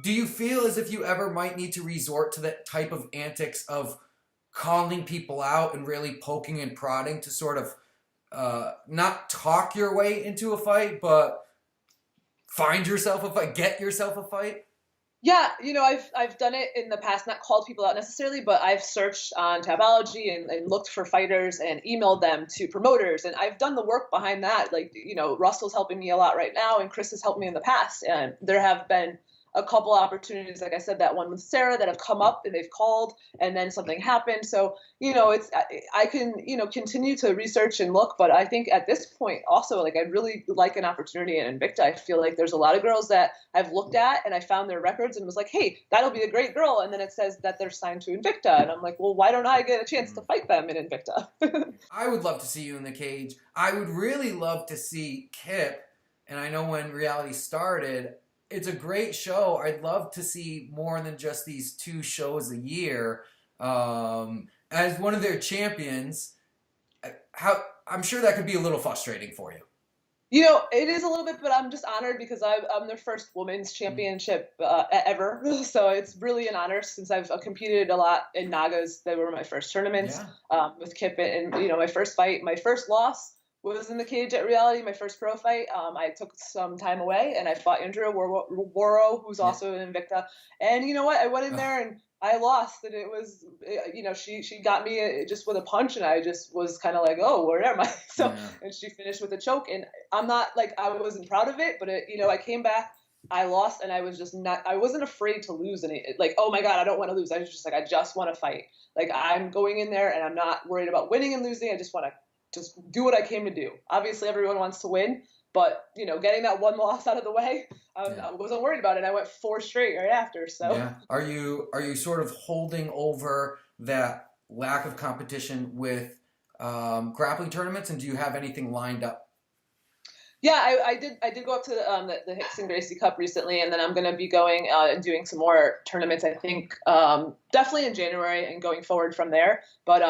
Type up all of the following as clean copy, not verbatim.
Do you feel as if you ever might need to resort to that type of antics of calling people out and really poking and prodding to sort of not talk your way into a fight, but find yourself a fight, get yourself a fight? Yeah, I've done it in the past, not called people out necessarily, but I've searched on Tabology and looked for fighters and emailed them to promoters, and I've done the work behind that. Like, Russell's helping me a lot right now, and Chris has helped me in the past, and there have been a couple opportunities, like I said, that one with Sarah, that have come up and they've called, and then something happened. So, it's I can continue to research and look, but I think at this point also, like, I'd really like an opportunity in Invicta. I feel like there's a lot of girls that I've looked at and I found their records and was like, hey, that'll be a great girl, and then it says that they're signed to Invicta, and I'm like, well, why don't I get a chance to fight them in Invicta? I would love to see you in the cage. I would really love to see Kip, and I know when reality started, it's a great show. I'd love to see more than just these 2 shows a year. As one of their champions, I'm sure that could be a little frustrating for you. It is a little bit, but I'm just honored because I'm their first women's championship ever. So it's really an honor since I've competed a lot in Nagas. They were my first tournaments with Kip. And, my first fight, my first loss was in the cage at reality, my first pro fight. I took some time away and I fought Andrea Waro, who's also in Invicta. And you know what? I went in there and I lost, and it was, she got me just with a punch, and I just was kind of like, oh, where am I? So, and she finished with a choke, and I'm not like, I wasn't proud of it, but I came back, I lost, and I was just not, I wasn't afraid to lose any, like, oh my God, I don't want to lose. I was just like, I just want to fight. Like, I'm going in there and I'm not worried about winning and losing. I just want to just do what I came to do. Obviously everyone wants to win, but getting that one loss out of the way, I wasn't worried about it. I went 4 straight right after. So are you sort of holding over that lack of competition with grappling tournaments, and do you have anything lined up? Yeah, I did go up to the Hickson Gracie Cup recently, and then I'm going to be going and doing some more tournaments, I think, definitely in January and going forward from there. But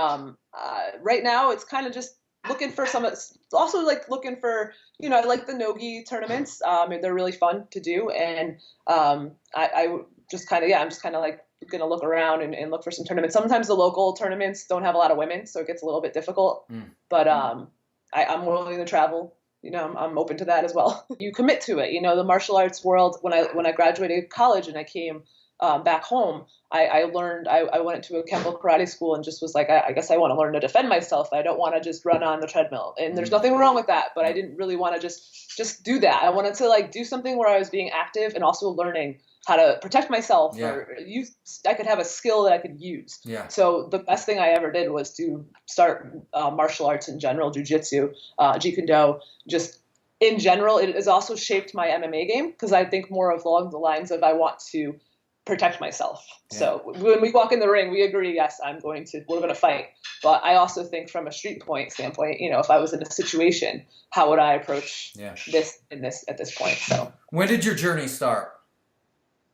right now it's kind of just looking for some, also like looking for, I like the Nogi tournaments. They're really fun to do. And I just kind of, I'm just kind of like going to look around and look for some tournaments. Sometimes the local tournaments don't have a lot of women, so it gets a little bit difficult. But I'm willing to travel. I'm open to that as well. You commit to it. The martial arts world, when I graduated college and I came back home, I learned, I went into a Kempo karate school and just was like, I guess I want to learn to defend myself. I don't want to just run on the treadmill. And there's nothing wrong with that, but I didn't really want to just do that. I wanted to like do something where I was being active and also learning how to protect myself or I could have a skill that I could use. So the best thing I ever did was to start martial arts in general, jiu-jitsu, jeet do, just in general. It has also shaped my MMA game because I think more along the lines of I want to protect myself. So when we walk in the ring, we agree, yes, we're going to fight. But I also think from a street point standpoint, if I was in a situation, how would I approach this at this point? So when did your journey start?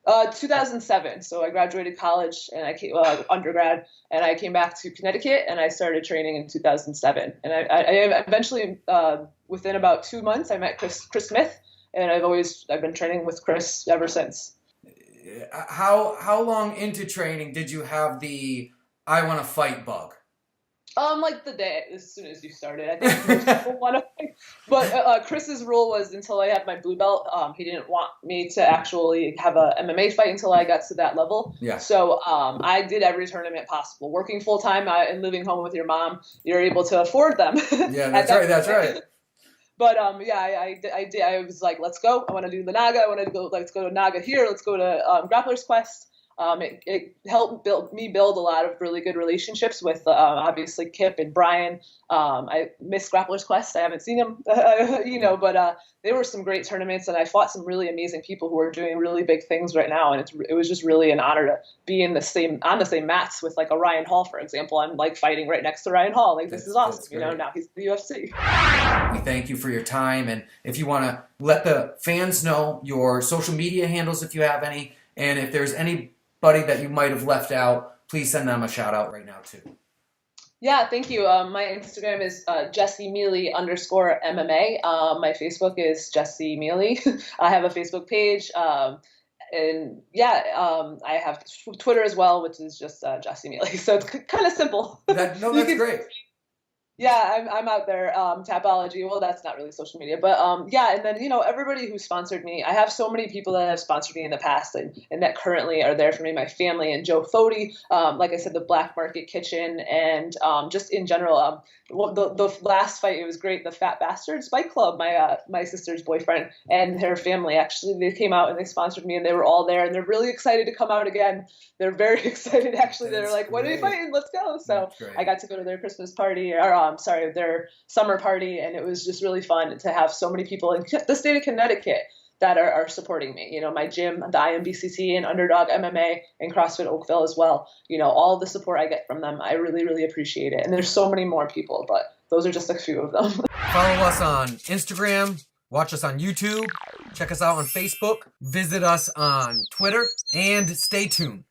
2007. So I graduated college and I came undergrad, and I came back to Connecticut and I started training in 2007. And I eventually, within about 2 months, I met Chris Smith, and I've been training with Chris ever since. How long into training did you have the I want to fight bug? Like the day as soon as you started. I think most people want to fight. But Chris's rule was until I had my blue belt, he didn't want me to actually have a MMA fight until I got to that level. So I did every tournament possible. Working full time and living home with your mom, you're able to afford them. That's right. But I did. I was like, let's go. I want to do the Naga. I want to go. Let's go to Naga here. Let's go to Grappler's Quest. It helped me build a lot of really good relationships with obviously Kip and Brian. I miss Grappler's Quest. I haven't seen him, but there were some great tournaments, and I fought some really amazing people who are doing really big things right now. And it was just really an honor to be on the same mats with like a Ryan Hall, for example. I'm like fighting right next to Ryan Hall. Like, this is awesome. Now he's in the UFC. We thank you for your time, and if you want to let the fans know your social media handles, if you have any, and if there's anybody that you might have left out, please send them a shout out right now too. Yeah, thank you. My Instagram is Jessy Miele _MMA. My Facebook is Jessy Miele. I have a Facebook page. and yeah, I have Twitter as well, which is just Jessy Miele. So it's kind of simple. That's great. Yeah, I'm out there. Tapology. Well, that's not really social media, but yeah. And then everybody who sponsored me. I have so many people that have sponsored me in the past, and that currently are there for me. My family and Joe Fody. Like I said, the Black Market Kitchen, and just in general. The last fight, it was great. The Fat Bastards Fight Club. My sister's boyfriend and her family, actually, they came out and they sponsored me, and they were all there, and they're really excited to come out again. They're very excited, actually. They're like, "What are we fighting? Let's go!" So I got to go to their Christmas party, or their summer party, and it was just really fun to have so many people in the state of Connecticut that are supporting me. My gym, the IMBCC and Underdog MMA and CrossFit Oakville as well. All the support I get from them, I really, really appreciate it. And there's so many more people, but those are just a few of them. Follow us on Instagram, watch us on YouTube, check us out on Facebook, visit us on Twitter, and stay tuned.